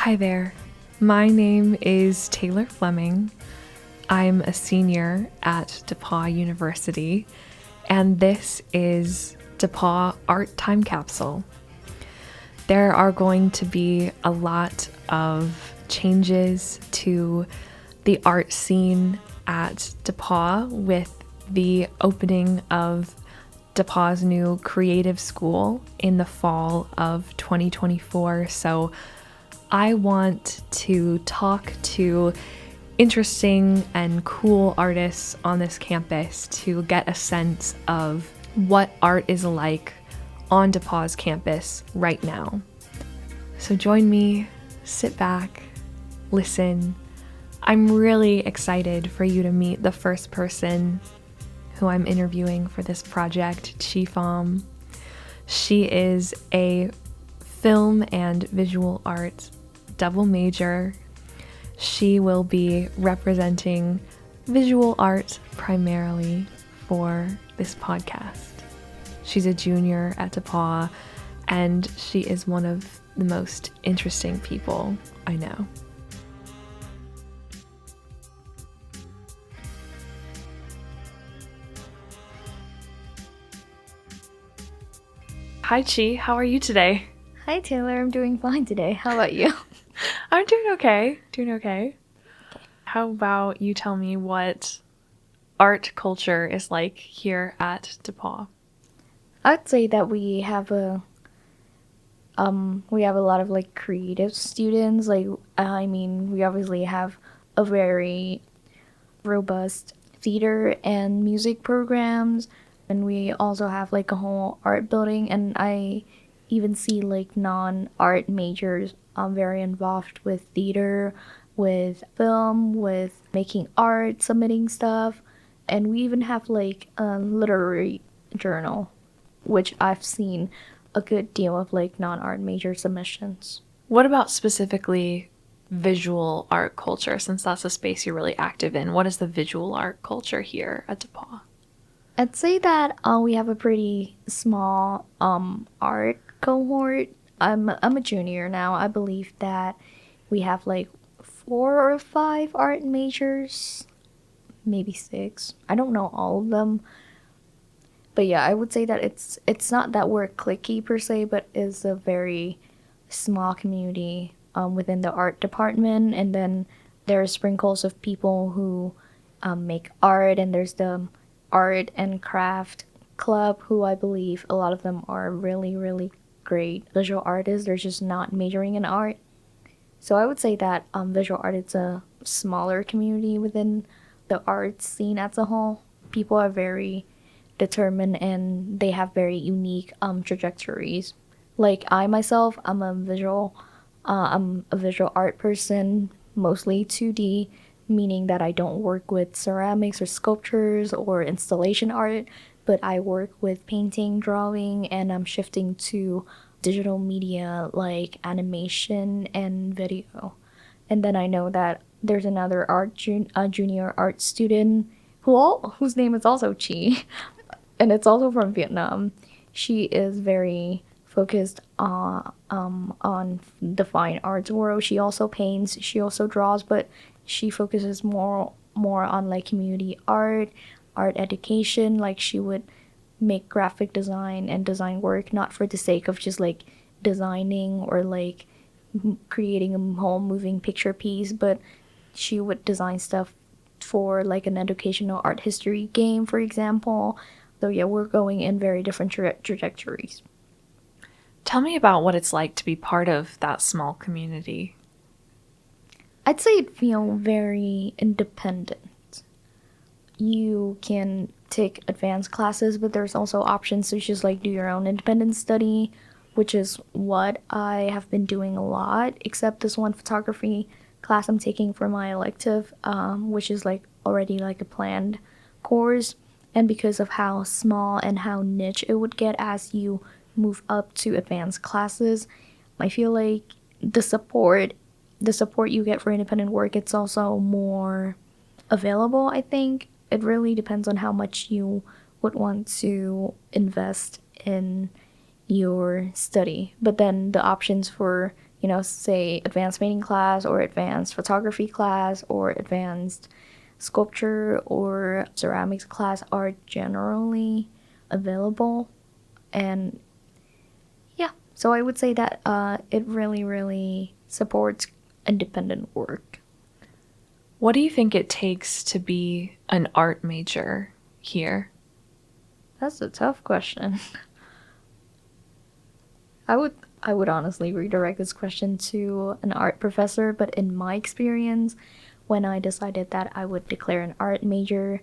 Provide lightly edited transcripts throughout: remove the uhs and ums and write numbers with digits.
Hi there. My name is Taylor Fleming. I'm a senior at DePauw University, and this is DePauw Art Time Capsule. There are going to be a lot of changes to the art scene at DePauw with the opening of DePauw's new creative school in the fall of 2024. So I want to talk to interesting and cool artists on this campus to get a sense of what art is like on DePauw's campus right now. So join me, sit back, listen. I'm really excited for you to meet the first person who I'm interviewing for this project, Chi. She is a film and visual arts double major. She will be representing visual art primarily for this podcast. She's a junior at DePauw, and she is one of the most interesting people I know. Hi, Chi. How are you today? Hi, Taylor. I'm doing fine today. How about you? I'm doing okay. How about you tell me what art culture is like here at DePauw? I'd say that we have a lot of like creative students. We obviously have a very robust theater and music programs, and we also have like a whole art building, and I even see like non-art majors very involved with theater, with film, with making art, submitting stuff, and we even have like a literary journal, which I've seen a good deal of like non-art major submissions. What about specifically visual art culture, since that's a space you're really active in? What is the visual art culture here at DePauw? I'd say that we have a pretty small art cohort. I'm a junior now. I believe that we have like 4 or 5 art majors, maybe 6. I don't know all of them. But yeah, I would say that it's not that we're cliquey per se, but is a very small community within the art department. And then there are sprinkles of people who make art, and there's the art and craft club, who I believe a lot of them are really, really great visual artists. They're just not majoring in art. So I would say that visual art is a smaller community within the art scene as a whole. People are very determined, and they have very unique trajectories. Like I myself, I'm a visual art person, mostly 2D, meaning that I don't work with ceramics or sculptures or installation art, but I work with painting, drawing, and I'm shifting to digital media like animation and video. And then I know that there's another junior art student whose name is also Chi, and it's also from Vietnam. She is very focused on the fine arts world. She also paints, she also draws, but she focuses more on like community art education. Like she would make graphic design and design work, not for the sake of just like designing or like creating a whole moving picture piece, but she would design stuff for like an educational art history game, for example. So yeah, we're going in very different trajectories. Tell me about what it's like to be part of that small community. I'd say it feel very independent. You can take advanced classes, but there's also options to just like do your own independent study, which is what I have been doing a lot, except this one photography class I'm taking for my elective, which is like already like a planned course. And because of how small and how niche it would get as you move up to advanced classes, I feel like the support you get for independent work, it's also more available. I think it really depends on how much you would want to invest in your study. But then the options for say advanced painting class or advanced photography class or advanced sculpture or ceramics class are generally available. And yeah, so I would say that it really, really supports independent work. What do you think it takes to be an art major here? That's a tough question. I would honestly redirect this question to an art professor, but in my experience, when I decided that I would declare an art major,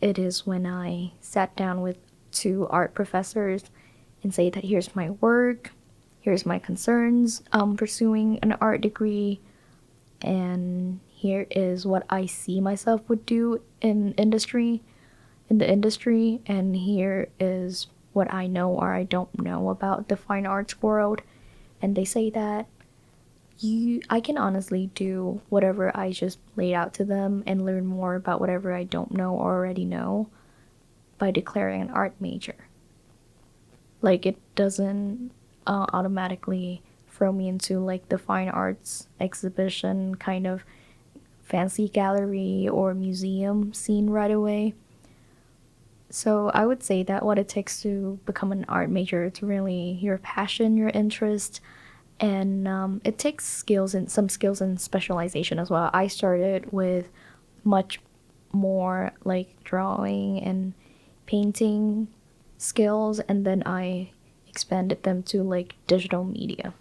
it is when I sat down with two art professors and say that here's my work, here's my concerns pursuing an art degree, and here is what I see myself would do in the industry, and here is what I know or I don't know about the fine arts world. And they say that I can honestly do whatever I just laid out to them and learn more about whatever I don't know or already know by declaring an art major. Like it doesn't automatically throw me into like the fine arts exhibition kind of fancy gallery or museum scene right away. So I would say that what it takes to become an art major is really your passion, your interest, and it takes skills and some skills and specialization as well. I started with much more like drawing and painting skills, and then I expanded them to like digital media.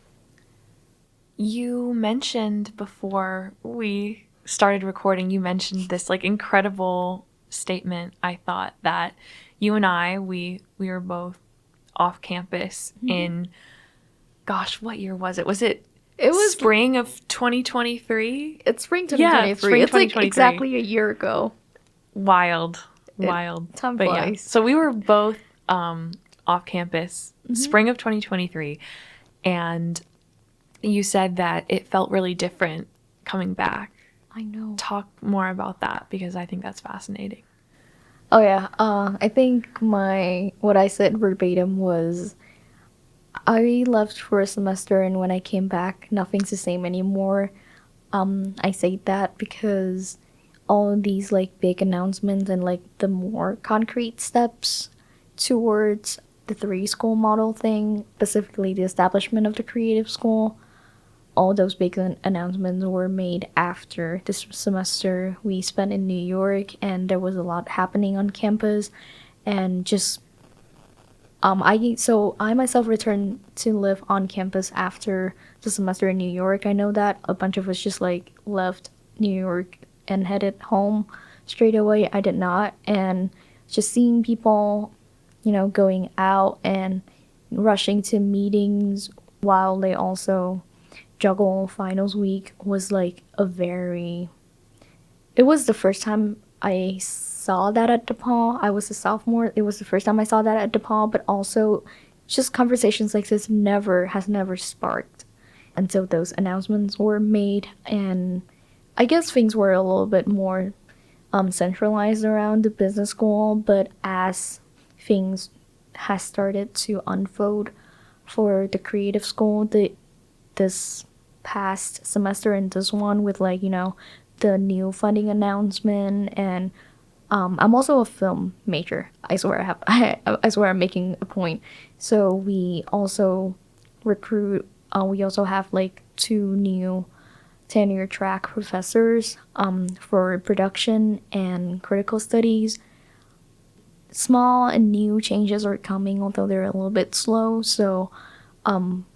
You mentioned before we started recording, you mentioned this like incredible statement. I thought that you and I, we were both off campus in, gosh, what year was it? Was it It was spring of 2023? It's spring Yeah, 2023. spring It's like 2023. exactly a year ago. Wild, wild. Time But yeah, flies. so we were both off campus, spring of 2023, and you said that it felt really different coming back. I know. Talk more about that because I think that's fascinating. Oh yeah. I think what I said verbatim was I left for a semester, and when I came back, nothing's the same anymore. I say that because all of these like big announcements and like the more concrete steps towards the three school model thing, specifically the establishment of the creative school, all those big announcements were made after this semester we spent in New York, and there was a lot happening on campus, and just I myself returned to live on campus after the semester in New York. I know that a bunch of us just like left New York and headed home straight away. I did not, and just seeing people, going out and rushing to meetings while they also juggle finals week was like it was the first time I saw that at DePaul. I was a sophomore. It was the first time I saw that at DePaul, but also just conversations like this has never sparked until those announcements were made. And I guess things were a little bit more centralized around the business school, but as things has started to unfold for the creative school, this past semester and this one with like the new funding announcement, and I'm also a film major. I swear I swear I'm making a point. So we also recruit. We also have like two new tenure track professors for production and critical studies. Small and new changes are coming, although they're a little bit slow. So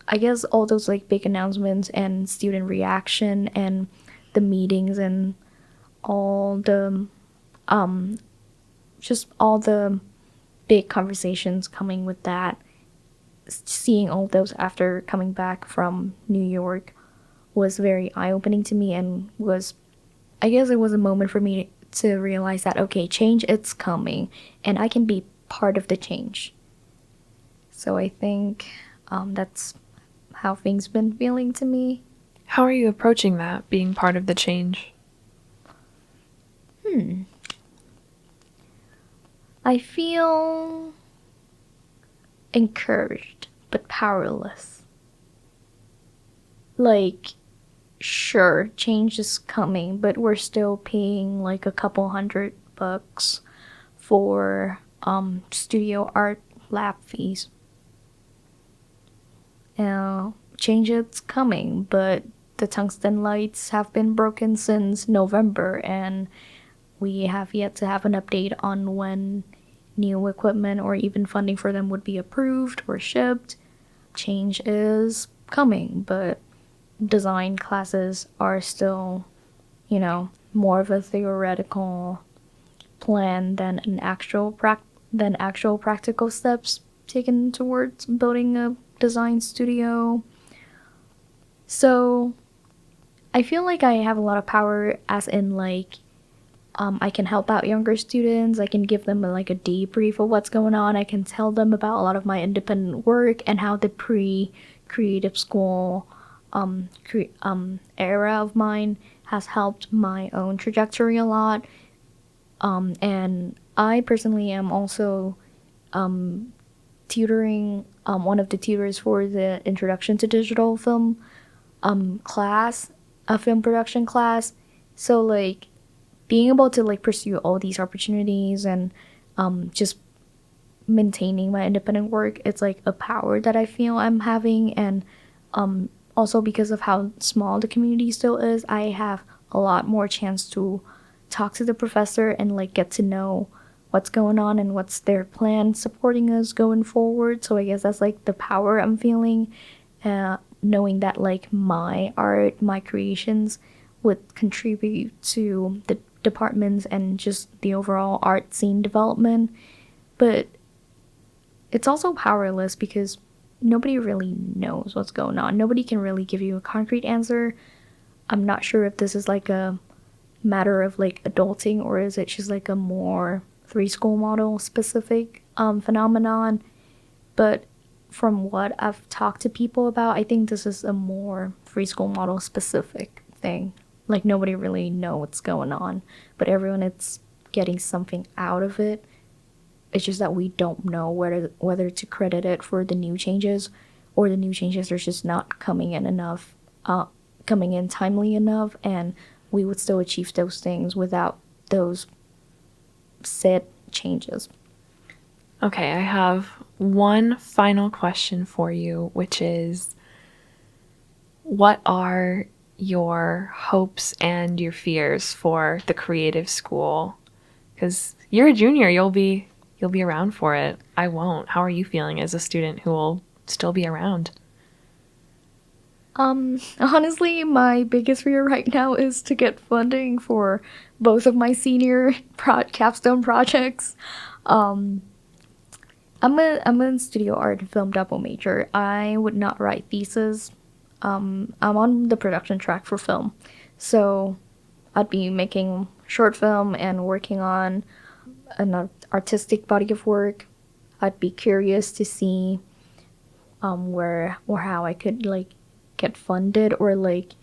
I guess all those like big announcements and student reaction and the meetings and all the just all the big conversations coming with that, seeing all those after coming back from New York was very eye-opening to me, and I guess it was a moment for me to realize that okay, change it's coming and I can be part of the change. So I think that's how things been feeling to me. How are you approaching that, being part of the change? I feel encouraged but powerless. like, sure, change is coming, but we're still paying like a couple $100 for studio art lab fees. Change is coming, but the tungsten lights have been broken since November, and we have yet to have an update on when new equipment or even funding for them would be approved or shipped. Change is coming, but design classes are still, more of a theoretical plan than actual practical steps taken towards building a design studio. So I feel like I have a lot of power, as in like I can help out younger students. I can give them like a debrief of what's going on. I can tell them about a lot of my independent work and how the pre-creative school era of mine has helped my own trajectory a lot. And I personally am also tutoring one of the tutors for the Introduction to Digital Film class, a film production class. So like being able to like pursue all these opportunities and just maintaining my independent work, it's like a power that I feel I'm having. And also because of how small the community still is, I have a lot more chance to talk to the professor and like get to know what's going on and what's their plan supporting us going forward. So I guess that's like the power I'm feeling, knowing that like my art, my creations would contribute to the departments and just the overall art scene development. But it's also powerless because nobody really knows what's going on. Nobody can really give you a concrete answer. I'm not sure if this is like a matter of like adulting, or is it just like a more three school model specific phenomenon. But from what I've talked to people about, I think this is a more free school model specific thing. Like nobody really know what's going on, but everyone is getting something out of it. It's just that we don't know whether to credit it for the new changes, or the new changes are just not coming in timely enough, and we would still achieve those things without those said changes. Okay, I have one final question for you, which is, what are your hopes and your fears for the creative school? Because you're a junior, you'll be around for it. I won't. How are you feeling as a student who will still be around? Honestly, my biggest fear right now is to get funding for both of my senior capstone projects. Um, I'm a studio art and film double major. I would not write thesis. I'm on the production track for film, so I'd be making short film and working on an artistic body of work. I'd be curious to see where or how I could like get funded, or like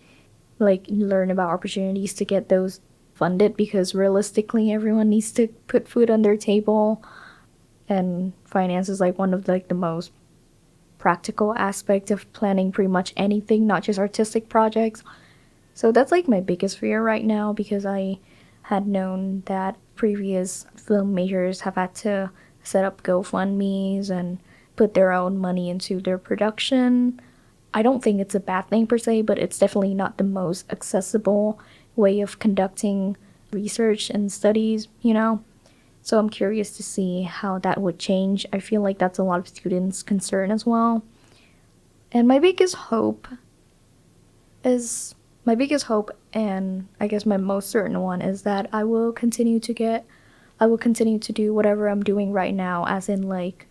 learn about opportunities to get those funded, because realistically everyone needs to put food on their table, and finance is like one of like the most practical aspect of planning pretty much anything, not just artistic projects. So that's like my biggest fear right now, because I had known that previous film majors have had to set up GoFundMes and put their own money into their production. I don't think it's a bad thing per se, but it's definitely not the most accessible way of conducting research and studies, So I'm curious to see how that would change. I feel like that's a lot of students' concern as well. And my biggest hope, and I guess my most certain one, is that I will continue to do whatever I'm doing right now, as in like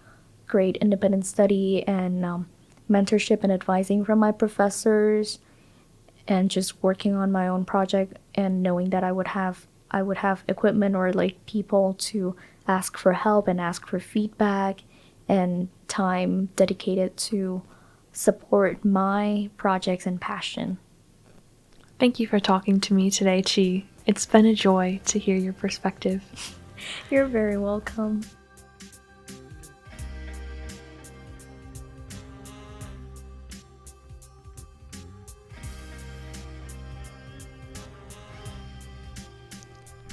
great independent study and mentorship and advising from my professors, and just working on my own project, and knowing that I would have equipment or like people to ask for help and ask for feedback, and time dedicated to support my projects and passion. Thank you for talking to me today, Chi. It's been a joy to hear your perspective. You're very welcome.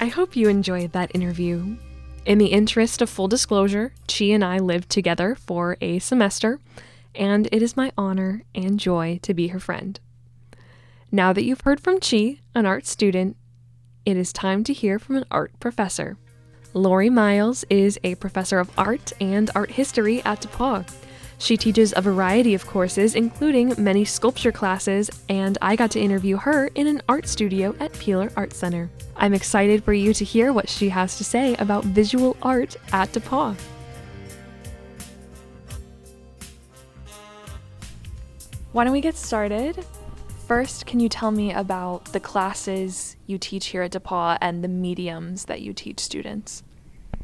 I hope you enjoyed that interview. In the interest of full disclosure, Chi and I lived together for a semester, and it is my honor and joy to be her friend. Now that you've heard from Chi, an art student, it is time to hear from an art professor. Lori Miles is a professor of art and art history at DePauw. She teaches a variety of courses, including many sculpture classes, and I got to interview her in an art studio at Peeler Art Center. I'm excited for you to hear what she has to say about visual art at DePauw. Why don't we get started? First, can you tell me about the classes you teach here at DePauw and the mediums that you teach students?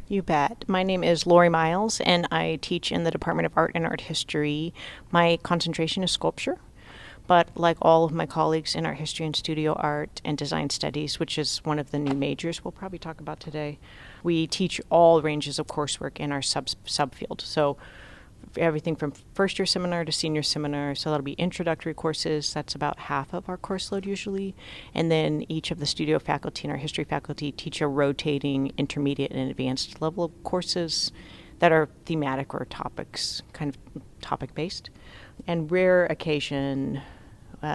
You bet. My name is Lori Miles, and I teach in the Department of Art and Art History. My concentration is sculpture, but like all of my colleagues in art history and studio art and design studies, which is one of the new majors we'll probably talk about today, we teach all ranges of coursework in our subfield. So everything from first year seminar to senior seminar. So that'll be introductory courses. That's about half of our course load usually. And then each of the studio faculty and our history faculty teach a rotating intermediate and advanced level of courses that are thematic or topics, kind of topic based. And rare occasion,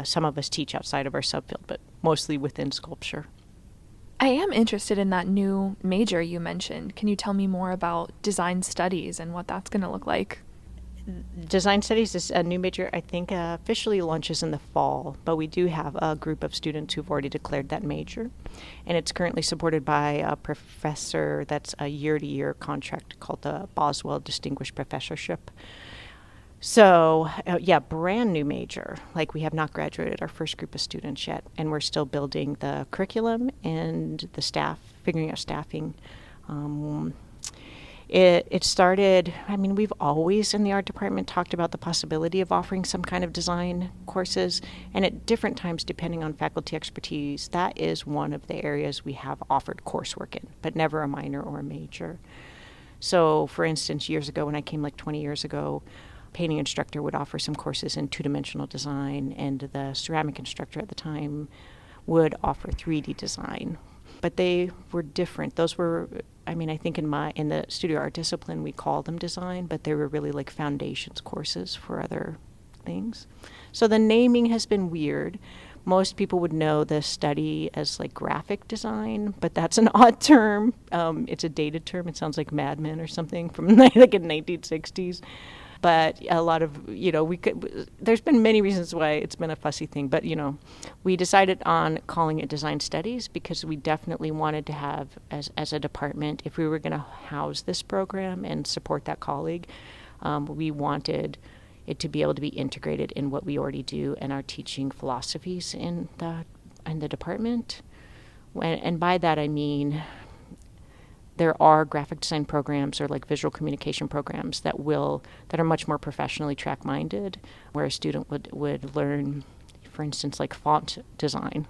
some of us teach outside of our subfield, but mostly within sculpture. I am interested in that new major you mentioned. Can you tell me more about design studies and what that's going to look like? Design studies is a new major, I think officially launches in the fall, but we do have a group of students who've already declared that major. And it's currently supported by a professor that's a year-to-year contract called the Boswell Distinguished Professorship. So, brand new major. Like, we have not graduated our first group of students yet, and we're still building the curriculum and the staff, figuring out staffing. It started, we've always in the art department talked about the possibility of offering some kind of design courses, and at different times, depending on faculty expertise, that is one of the areas we have offered coursework in, but never a minor or a major. So, for instance, years ago, when I came like 20 years ago, painting instructor would offer some courses in two-dimensional design, and the ceramic instructor at the time would offer 3D design. But they were different. Those were, I think in the studio art discipline, we call them design, but they were really like foundations courses for other things. So the naming has been weird. Most people would know the study as like graphic design, but that's an odd term. It's a dated term. It sounds like Mad Men or something from like in 1960s. But a lot of, there's been many reasons why it's been a fussy thing. But, we decided on calling it design studies because we definitely wanted to have, as a department, if we were going to house this program and support that colleague, we wanted it to be able to be integrated in what we already do and our teaching philosophies in the department. And by that I mean there are graphic design programs or like visual communication programs that are much more professionally track-minded, where a student would learn, for instance, like font design,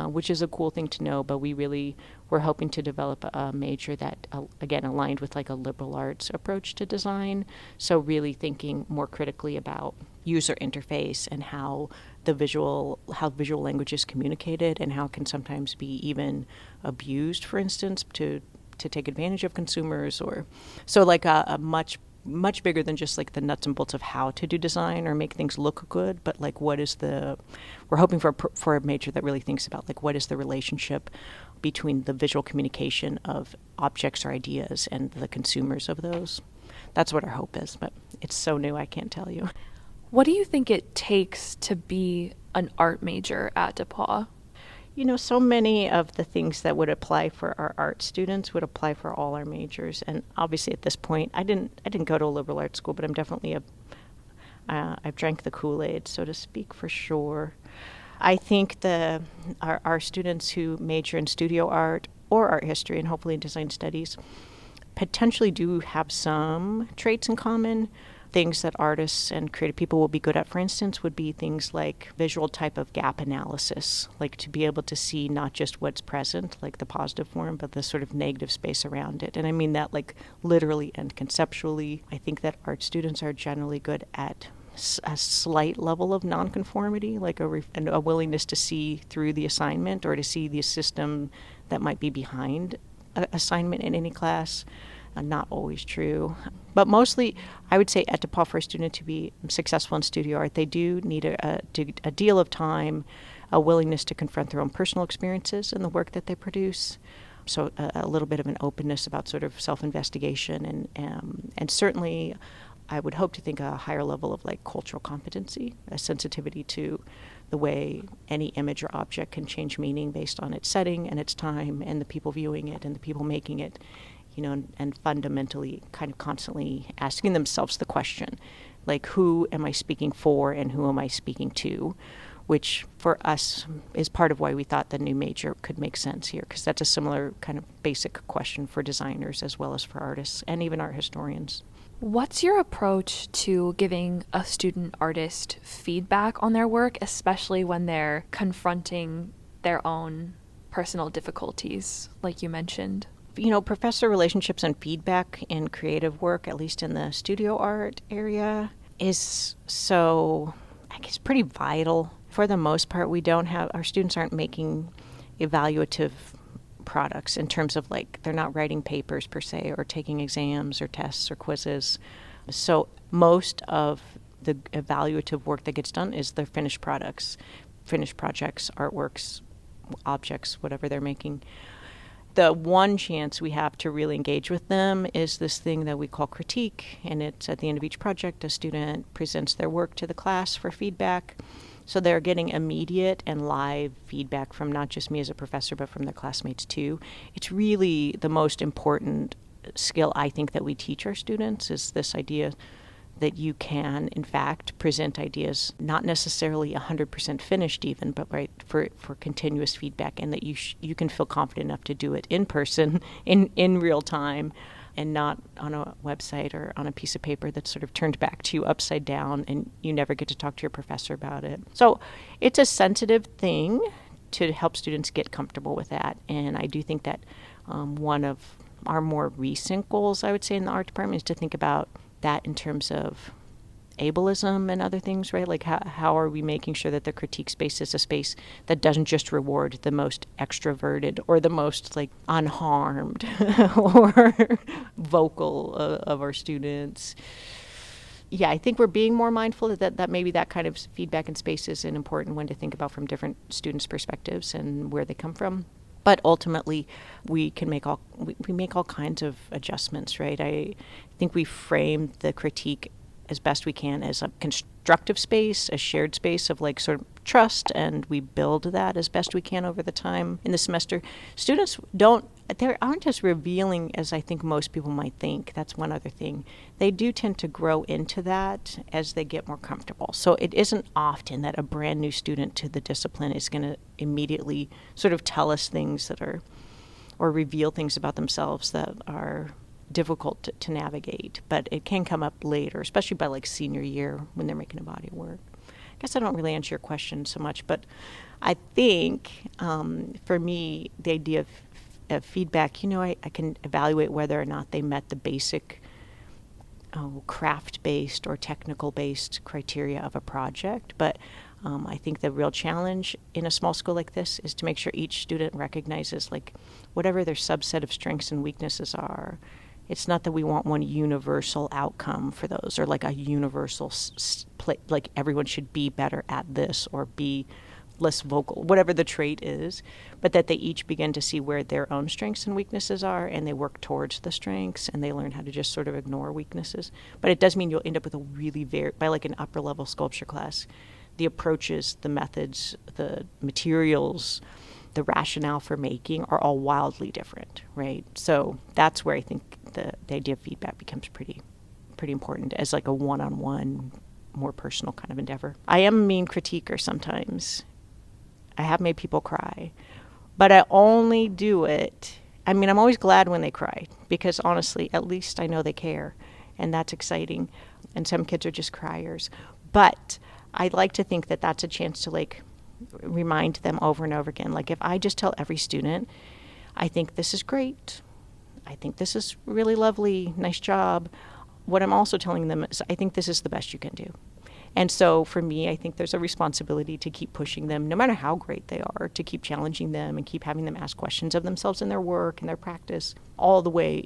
which is a cool thing to know, but we're hoping to develop a major that, again, aligned with like a liberal arts approach to design. So really thinking more critically about user interface and how visual language is communicated and how it can sometimes be even abused, for instance, to take advantage of consumers, or so like a much bigger than just like the nuts and bolts of how to do design or make things look good, but like we're hoping for a major that really thinks about like what is the relationship between the visual communication of objects or ideas and the consumers of those. That's what our hope is, but it's so new I can't tell you. What do you think it takes to be an art major at DePauw? So many of the things that would apply for our art students would apply for all our majors. And obviously at this point, I didn't go to a liberal arts school, but I'm definitely I've drank the Kool-Aid, so to speak, for sure. I think our students who major in studio art or art history and hopefully in design studies potentially do have some traits in common. Things that artists and creative people will be good at, for instance, would be things like visual type of gap analysis, like to be able to see not just what's present, like the positive form, but the sort of negative space around it. And I mean that like literally and conceptually. I think that art students are generally good at a slight level of nonconformity, like a willingness to see through the assignment or to see the system that might be behind a assignment in any class. Not always true. But mostly, I would say at DePaul, for a student to be successful in studio art, they do need a deal of time, a willingness to confront their own personal experiences in the work that they produce. So a little bit of an openness about sort of self-investigation and certainly I would hope to think a higher level of like cultural competency, a sensitivity to the way any image or object can change meaning based on its setting and its time and the people viewing it and the people making it, and fundamentally kind of constantly asking themselves the question, like, who am I speaking for and who am I speaking to? Which for us is part of why we thought the new major could make sense here, because that's a similar kind of basic question for designers as well as for artists and even art historians. What's your approach to giving a student artist feedback on their work, especially when they're confronting their own personal difficulties, like you mentioned? Professor relationships and feedback in creative work, at least in the studio art area, is so, I guess, pretty vital. For the most part, our students aren't making evaluative products in terms of like, they're not writing papers per se or taking exams or tests or quizzes. So most of the evaluative work that gets done is their finished products, finished projects, artworks, objects, whatever they're making. The one chance we have to really engage with them is this thing that we call critique, and it's at the end of each project, a student presents their work to the class for feedback. So they're getting immediate and live feedback from not just me as a professor, but from their classmates too. It's really the most important skill I think that we teach our students, is this idea that you can, in fact, present ideas, not necessarily 100% finished even, but right for continuous feedback, and that you can feel confident enough to do it in person, in real time, and not on a website or on a piece of paper that's sort of turned back to you upside down and you never get to talk to your professor about it. So it's a sensitive thing to help students get comfortable with that. And I do think that one of our more recent goals, I would say, in the art department is to think about that in terms of ableism and other things, right? Like how are we making sure that the critique space is a space that doesn't just reward the most extroverted or the most like unharmed or vocal of our students. Yeah, I think we're being more mindful that maybe that kind of feedback in space is an important one to think about from different students' perspectives and where they come from. But ultimately, we make all kinds of adjustments, right? I think we frame the critique as best we can as a constructive space, a shared space of like sort of trust, and we build that as best we can over the time in the semester. Students aren't as revealing as I think most people might think. That's one other thing. They do tend to grow into that as they get more comfortable. So it isn't often that a brand new student to the discipline is going to immediately sort of tell us things that are, or reveal things about themselves that are difficult to navigate, but it can come up later, especially by like senior year when they're making a body of work. I guess I don't really answer your question so much, but I think for me, the idea of feedback, I can evaluate whether or not they met the basic craft-based or technical-based criteria of a project, but I think the real challenge in a small school like this is to make sure each student recognizes like whatever their subset of strengths and weaknesses are. It's not that we want one universal outcome for those or like a universal like everyone should be better at this or be less vocal, whatever the trait is, but that they each begin to see where their own strengths and weaknesses are and they work towards the strengths and they learn how to just sort of ignore weaknesses. But it does mean you'll end up with a really by like an upper level sculpture class, the approaches, the methods, the materials, the rationale for making are all wildly different, right? So that's where I think the idea of feedback becomes pretty important as like a one-on-one, more personal kind of endeavor. I am a mean critiquer sometimes. I have made people cry, but I only do it. I mean, I'm always glad when they cry because honestly, at least I know they care, and that's exciting. And some kids are just criers, but I like to think that that's a chance to like remind them over and over again. Like if I just tell every student, I think this is great, I think this is really lovely, nice job, what I'm also telling them is I think this is the best you can do. And so for me, I think there's a responsibility to keep pushing them, no matter how great they are, to keep challenging them and keep having them ask questions of themselves in their work and their practice all the way,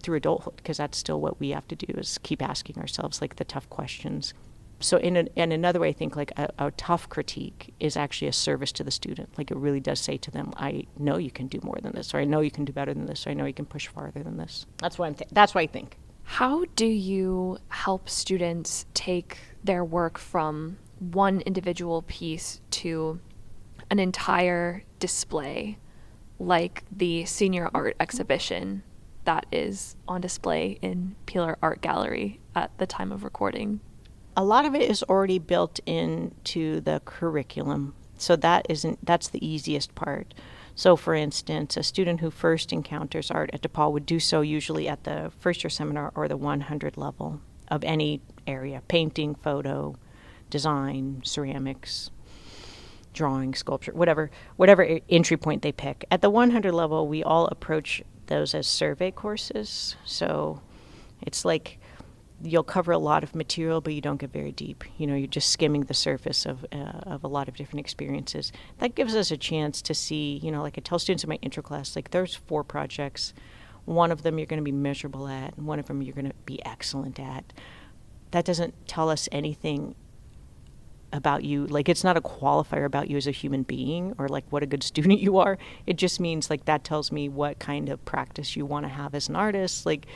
through adulthood, because that's still what we have to do, is keep asking ourselves like the tough questions. So in another way, I think like a tough critique is actually a service to the student. Like it really does say to them, I know you can do more than this, or I know you can do better than this, or I know you can push farther than this. That's what I think. How do you help students take their work from one individual piece to an entire display, like the senior art exhibition that is on display in Peeler Art Gallery at the time of recording? A lot of it is already built into the curriculum, so that's the easiest part. So for instance, a student who first encounters art at DePaul would do so usually at the first year seminar or the 100 level of any area: painting, photo, design, ceramics, drawing, sculpture, whatever entry point they pick. At the 100 level, we all approach those as survey courses. So it's like you'll cover a lot of material, but you don't get very deep. You're just skimming the surface of a lot of different experiences. That gives us a chance to see, like I tell students in my intro class, like there's 4 projects. One of them you're going to be miserable at, and one of them you're going to be excellent at. That doesn't tell us anything about you. Like it's not a qualifier about you as a human being or like what a good student you are. It just means like that tells me what kind of practice you want to have as an artist. Like,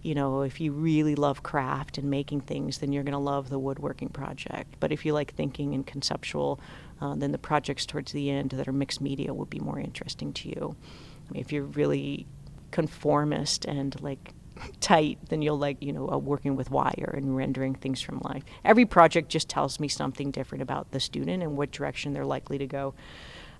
if you really love craft and making things, then you're going to love the woodworking project. But if you like thinking and conceptual, then the projects towards the end that are mixed media would be more interesting to you. If you're really conformist and like tight, then you'll like, working with wire and rendering things from life. Every project just tells me something different about the student and what direction they're likely to go.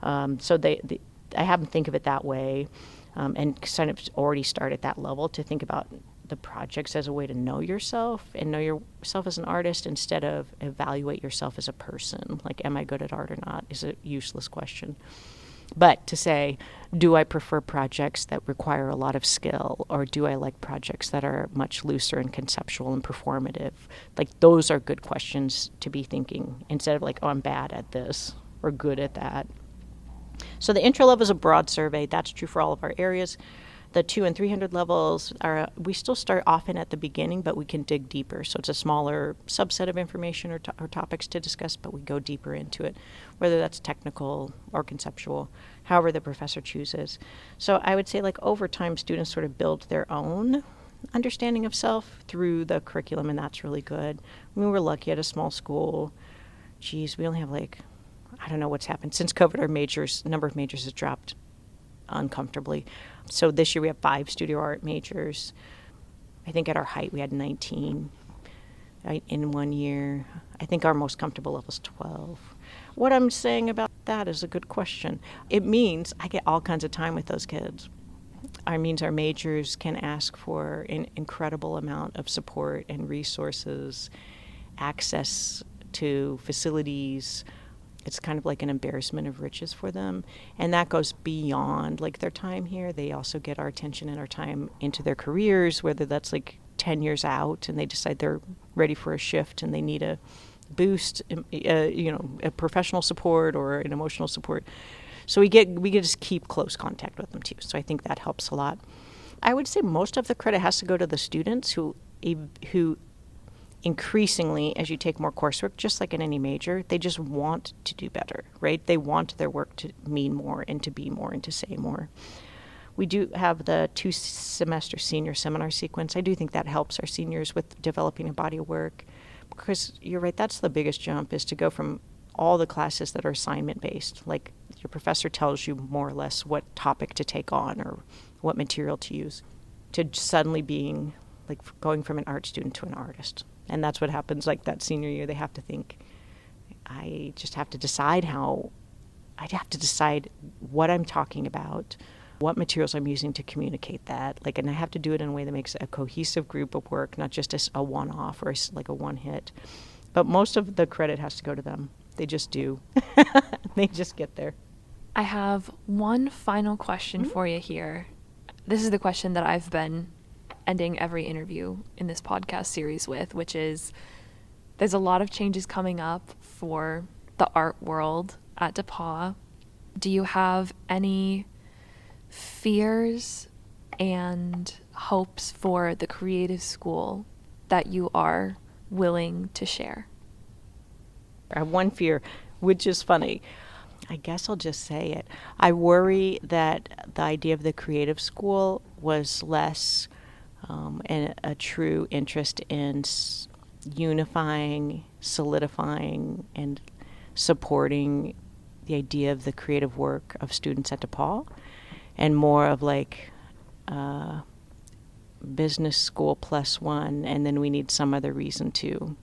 So I have them think of it that way, and kind of already start at that level to think about the projects as a way to know yourself and know yourself as an artist instead of evaluate yourself as a person. Like, am I good at art or not is a useless question. But to say, do I prefer projects that require a lot of skill, or do I like projects that are much looser and conceptual and performative? Like, those are good questions to be thinking instead of like, oh, I'm bad at this or good at that. So the intro level is a broad survey. That's true for all of our areas. The 200 and 300 levels we still start often at the beginning, but we can dig deeper. So it's a smaller subset of information or topics to discuss, but we go deeper into it, whether that's technical or conceptual, however the professor chooses. So I would say like over time, students sort of build their own understanding of self through the curriculum, and that's really good. I mean, we're lucky at a small school. Geez, we only have like, I don't know what's happened. Since COVID, our number of majors has dropped uncomfortably. So this year we have 5 studio art majors. I think at our height we had 19 in one year. I think our most comfortable level is 12. What I'm saying about that is a good question. It means I get all kinds of time with those kids. It means our majors can ask for an incredible amount of support and resources, access to facilities. It's kind of like an embarrassment of riches for them. And that goes beyond like their time here. They also get our attention and our time into their careers, whether that's like 10 years out and they decide they're ready for a shift and they need a boost, a professional support or an emotional support. So we get to just keep close contact with them too. So I think that helps a lot. I would say most of the credit has to go to the students who increasingly, as you take more coursework, just like in any major, they just want to do better, right? They want their work to mean more and to be more and to say more. We do have the 2-semester senior seminar sequence. I do think that helps our seniors with developing a body of work, because you're right, that's the biggest jump, is to go from all the classes that are assignment-based, like your professor tells you more or less what topic to take on or what material to use, to suddenly being like going from an art student to an artist. And that's what happens like that senior year. They have to think, I just have to decide I'd have to decide what I'm talking about, what materials I'm using to communicate that. Like, and I have to do it in a way that makes a cohesive group of work, not just as a one-off or like a one-hit. But most of the credit has to go to them. They just do. They just get there. I have one final question for you here. This is the question that I've been ending every interview in this podcast series with, which is, There's a lot of changes coming up for the art world at DePauw. Do you have any fears and hopes for the creative school that you are willing to share? I have one fear, which is funny. I guess I'll just say it. I worry that the idea of the creative school was less a true interest in unifying, solidifying, and supporting the idea of the creative work of students at DePauw, and more of like business school plus one, and then we need some other reason to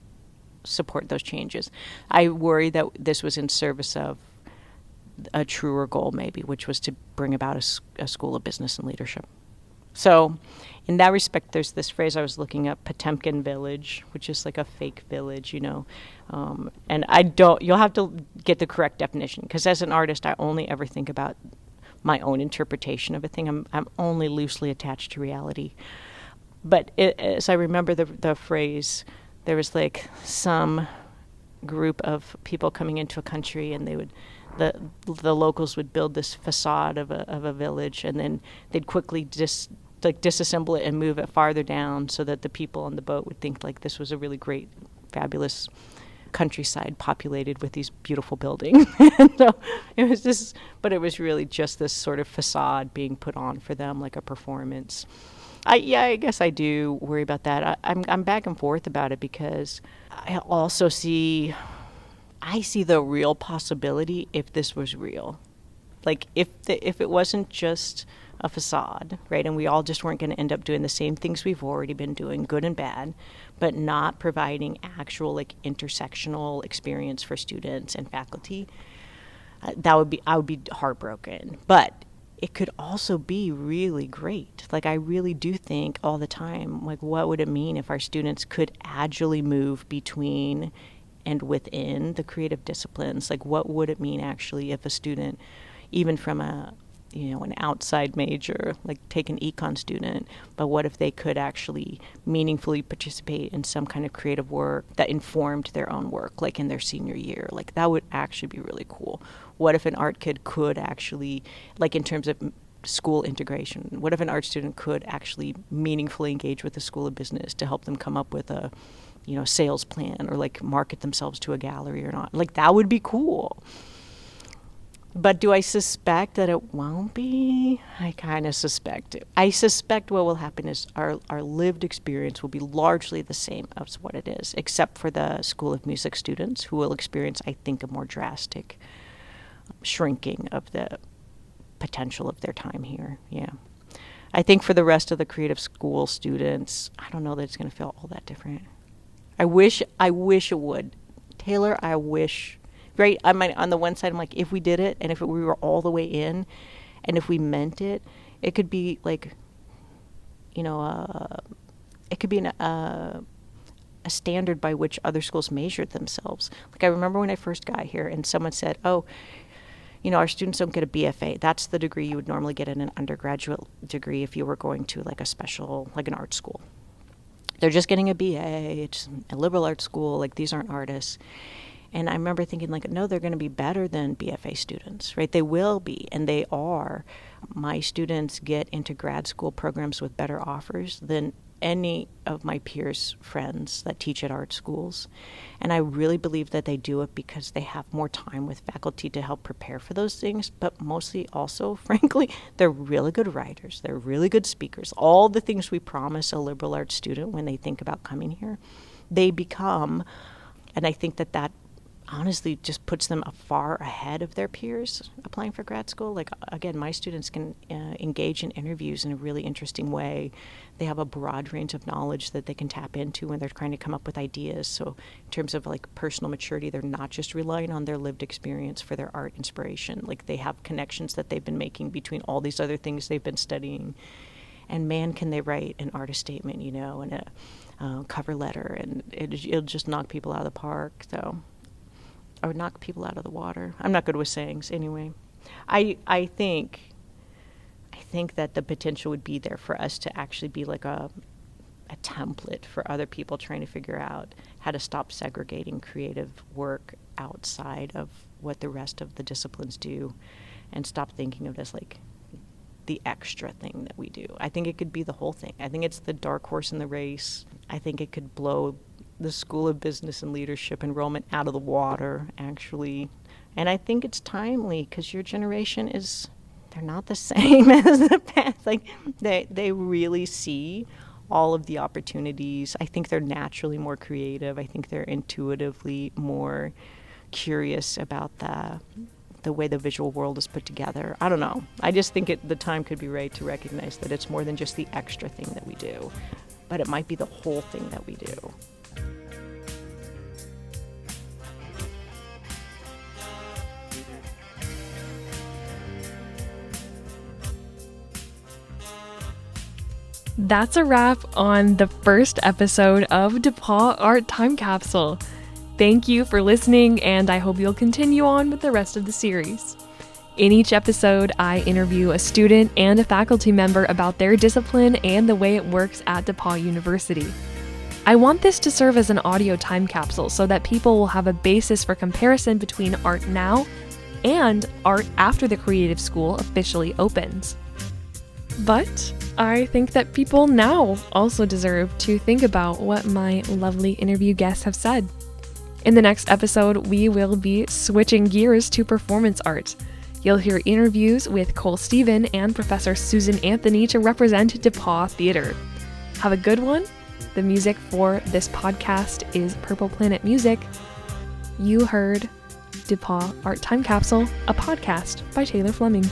support those changes. I worry that this was in service of a truer goal, maybe, which was to bring about a school of business and leadership. So in that respect, there's this phrase I was looking up, Potemkin Village, which is like a fake village, and you'll have to get the correct definition, because as an artist, I only ever think about my own interpretation of a thing. I'm only loosely attached to reality. But as I remember the phrase, there was like some group of people coming into a country, and the locals would build this facade of a village, and then they'd quickly disassemble it and move it farther down so that the people on the boat would think like this was a really great, fabulous countryside populated with these beautiful buildings. And so it was really just this sort of facade being put on for them, like a performance. I guess I do worry about that. I'm back and forth about it, because I also see the real possibility if this was real. Like if it wasn't just a facade, right? And we all just weren't going to end up doing the same things we've already been doing, good and bad, but not providing actual like intersectional experience for students and faculty. I would be heartbroken. But it could also be really great. Like I really do think all the time, like what would it mean if our students could agilely move between and within the creative disciplines? Like what would it mean actually if a student, even from an outside major, like take an econ student, but what if they could actually meaningfully participate in some kind of creative work that informed their own work, like in their senior year? Like that would actually be really cool. What if an art kid could actually, like in terms of school integration, what if an art student could actually meaningfully engage with the School of Business to help them come up with a sales plan, or like market themselves to a gallery or not? Like that would be cool. But do I suspect that it won't be? I kind of suspect it. I suspect what will happen is our lived experience will be largely the same as what it is, except for the School of Music students, who will experience, I think, a more drastic shrinking of the potential of their time here. Yeah. I think for the rest of the creative school students, I don't know that it's going to feel all that different. I wish it would. Taylor, I wish. Right? On the one side, I'm like, if we did it, and if we were all the way in, and if we meant it, it could be like, it could be a standard by which other schools measured themselves. Like I remember when I first got here, and someone said, "Oh, our students don't get a BFA. That's the degree you would normally get in an undergraduate degree if you were going to like a special, like an art school. They're just getting a BA. It's a liberal arts school. Like these aren't artists." And I remember thinking, like, no, they're going to be better than BFA students, right? They will be, and they are. My students get into grad school programs with better offers than any of my peers' friends that teach at art schools. And I really believe that they do it because they have more time with faculty to help prepare for those things, but mostly also, frankly, they're really good writers. They're really good speakers. All the things we promise a liberal arts student when they think about coming here, they become. And I think that honestly just puts them far ahead of their peers applying for grad school. Like, again, my students can engage in interviews in a really interesting way. They have a broad range of knowledge that they can tap into when they're trying to come up with ideas. So in terms of like personal maturity, they're not just relying on their lived experience for their art inspiration. Like they have connections that they've been making between all these other things they've been studying. And man, can they write an artist statement, and a cover letter, and it'll just knock people out of the park. So, or knock people out of the water. I'm not good with sayings anyway. I think that the potential would be there for us to actually be like a template for other people trying to figure out how to stop segregating creative work outside of what the rest of the disciplines do, and stop thinking of it as like the extra thing that we do. I think it could be the whole thing. I think it's the dark horse in the race. I think it could blow the School of Business and Leadership enrollment out of the water, actually. And I think it's timely because your generation they're not the same as the past. Like, they really see all of the opportunities. I think they're naturally more creative. I think they're intuitively more curious about the way the visual world is put together. I don't know. I just think the time could be right to recognize that it's more than just the extra thing that we do, but it might be the whole thing that we do. That's a wrap on the first episode of DePaul Art Time Capsule. Thank you for listening, and I hope you'll continue on with the rest of the series. In each episode, I interview a student and a faculty member about their discipline and the way it works at DePaul University. I want this to serve as an audio time capsule so that people will have a basis for comparison between art now and art after the creative school officially opens. But I think that people now also deserve to think about what my lovely interview guests have said. In the next episode, we will be switching gears to performance art. You'll hear interviews with Cole Stephen and Professor Susan Anthony to represent DePaul Theater. Have a good one. The music for this podcast is Purple Planet Music. You heard DePaul Art Time Capsule, a podcast by Taylor Fleming.